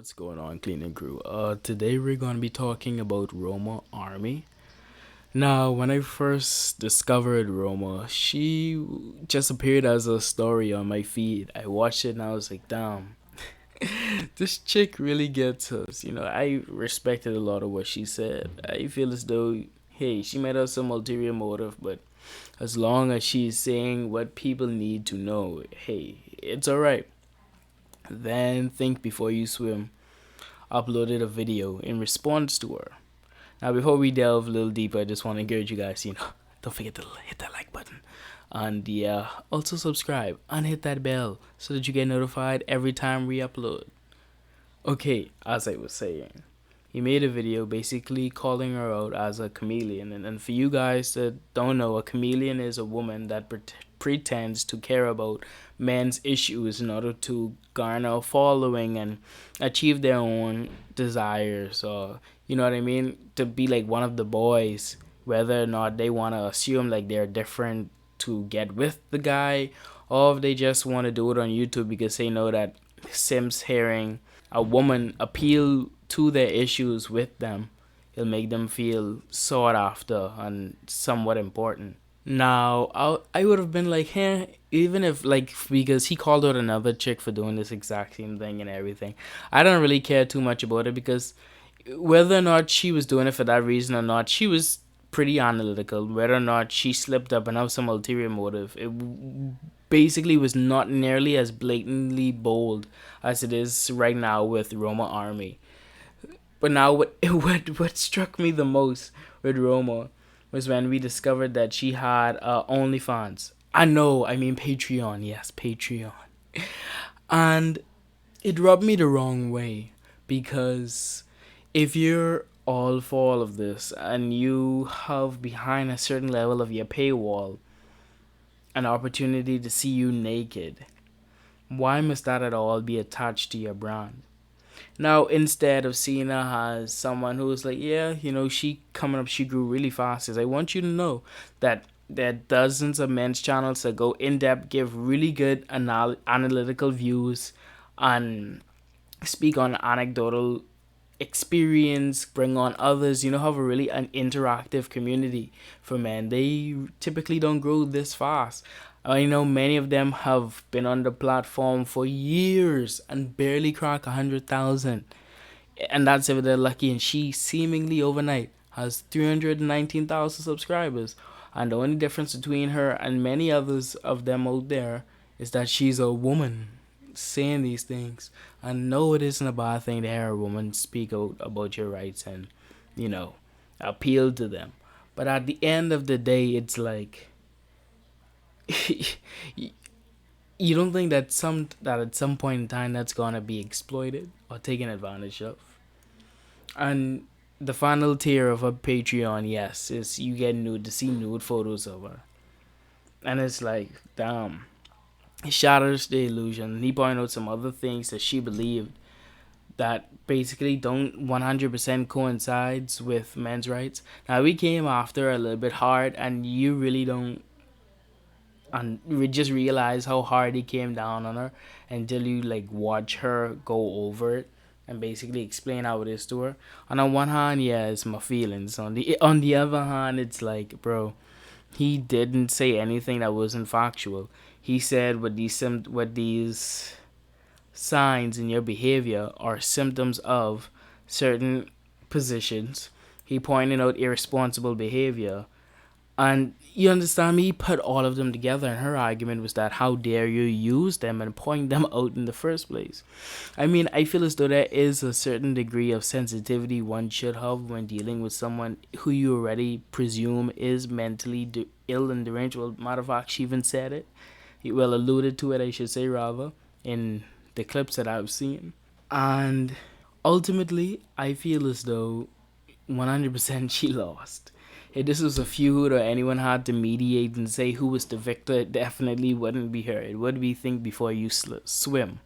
What's going on, cleaning crew? Today we're gonna be talking about Roma Army. Now, when I first discovered Roma, she just appeared as a story on my feed. I watched it and I was like, damn, this chick really gets us. I respected a lot of what she said. I feel as though, hey, she might have some ulterior motive, but as long as she's saying what people need to know, hey, it's alright. Then think before you swim. Uploaded a video in response to her. Now, before we delve a little deeper, I just want to encourage you guys, don't forget to hit that like button. And yeah, also subscribe and hit that bell so that you get notified every time we upload. Okay, as I was saying, he made a video basically calling her out as a chameleon. And for you guys that don't know, a chameleon is a woman that pretends to care about men's issues in order to garner a following and achieve their own desires, or you know what I mean, to be like one of the boys, whether or not they want to assume like they're different to get with the guy, or if they just want to do it on YouTube because they know that Sims hearing a woman appeal to their issues with them, it'll make them feel sought after and somewhat important. Now, I would have been like, hey, even if, like, because he called out another chick for doing this exact same thing and everything. I don't really care too much about it because whether or not she was doing it for that reason or not, she was pretty analytical. Whether or not she slipped up and have some ulterior motive, it basically was not nearly as blatantly bold as it is right now with Roma Army. But now, what struck me the most with Roma was when we discovered that she had OnlyFans. I mean Patreon. Yes, Patreon. And it rubbed me the wrong way because if you're all for all of this and you have behind a certain level of your paywall an opportunity to see you naked, why must that at all be attached to your brand? Now, instead of seeing her as someone who's like, yeah, she coming up, she grew really fast, is I want you to know that there are dozens of men's channels that go in depth, give really good analytical views, and speak on anecdotal experience, bring on others, have a really an interactive community for men. They typically don't grow this fast. I know many of them have been on the platform for years and barely crack 100,000. And that's if they're lucky. And she seemingly overnight has 319,000 subscribers. And the only difference between her and many others of them out there is that she's a woman saying these things. And no, it isn't a bad thing to hear a woman speak out about your rights and, you know, appeal to them. But at the end of the day, it's like you don't think that at some point in time that's gonna be exploited or taken advantage of. And the final tier of a Patreon, yes, is you get nude to see nude photos of her, and it's like, damn, it shatters the illusion. He pointed out some other things that she believed that basically don't 100% coincides with men's rights. Now we came after a little bit hard, and you really don't, and we just realize how hard he came down on her until you like watch her go over it and basically explain how it is to her. And on one hand, yeah, it's my feelings. On the other hand, it's like, bro, he didn't say anything that wasn't factual. He said what these signs in your behavior are symptoms of certain positions. He pointed out irresponsible behavior. And you understand me? He put all of them together, and her argument was that how dare you use them and point them out in the first place. I mean, I feel as though there is a certain degree of sensitivity one should have when dealing with someone who you already presume is mentally ill and deranged. Well, matter of fact, she even said it. Well, alluded to it, I should say, rather, in the clips that I've seen. And ultimately, I feel as though 100% she lost. If this was a feud or anyone had to mediate and say who was the victor, it definitely wouldn't be her. It would be think before you swim.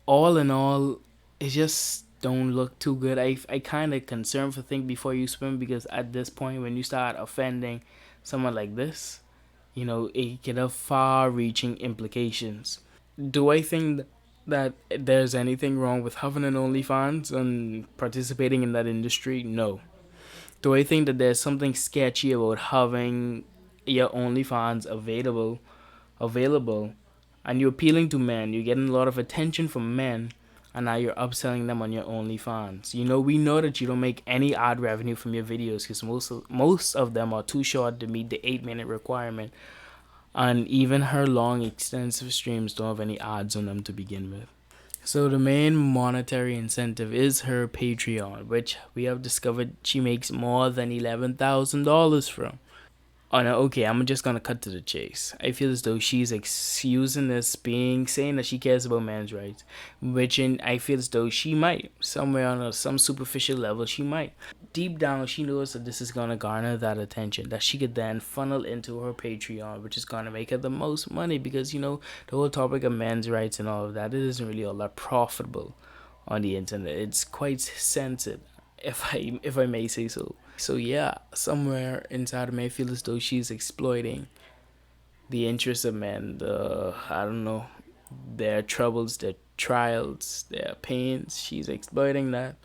All in all, it just don't look too good. I kind of concerned for think before you swim because at this point, when you start offending someone like this, it could have far-reaching implications. Do I think that there's anything wrong with having an OnlyFans and participating in that industry? No. Do I think that there's something sketchy about having your OnlyFans available, and you're appealing to men, you're getting a lot of attention from men, and now you're upselling them on your OnlyFans? We know that you don't make any ad revenue from your videos because most of them are too short to meet the 8 minute requirement, and even her long, extensive streams don't have any ads on them to begin with. So the main monetary incentive is her Patreon, which we have discovered she makes more than $11,000 from. Oh no, okay, I'm just gonna cut to the chase. I feel as though she's excusing this, saying that she cares about men's rights, I feel as though she might, somewhere on some superficial level, she might. Deep down, she knows that this is gonna garner that attention that she could then funnel into her Patreon, which is gonna make her the most money because the whole topic of men's rights and all of that, it isn't really all that profitable on the internet. It's quite censored, if I may say so. So yeah, somewhere inside of me, I feel as though she's exploiting the interests of men. I don't know, their troubles, their trials, their pains. She's exploiting that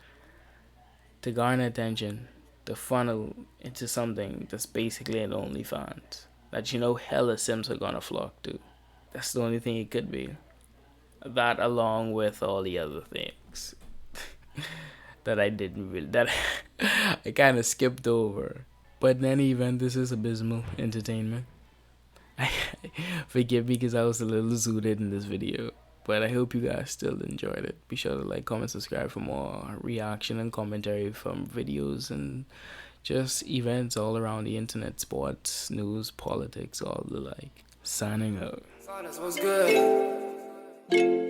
to garner attention, to funnel into something that's basically an OnlyFans that hella Sims are gonna flock to. That's the only thing it could be. That along with all the other things that I didn't really that I kind of skipped over. But in any event, this is Abysmal Entertainment. Forgive me because I was a little zooted in this video. But I hope you guys still enjoyed it. Be sure to like, comment, subscribe for more reaction and commentary from videos and just events all around the internet, sports, news, politics, all the like. Signing out. What's good?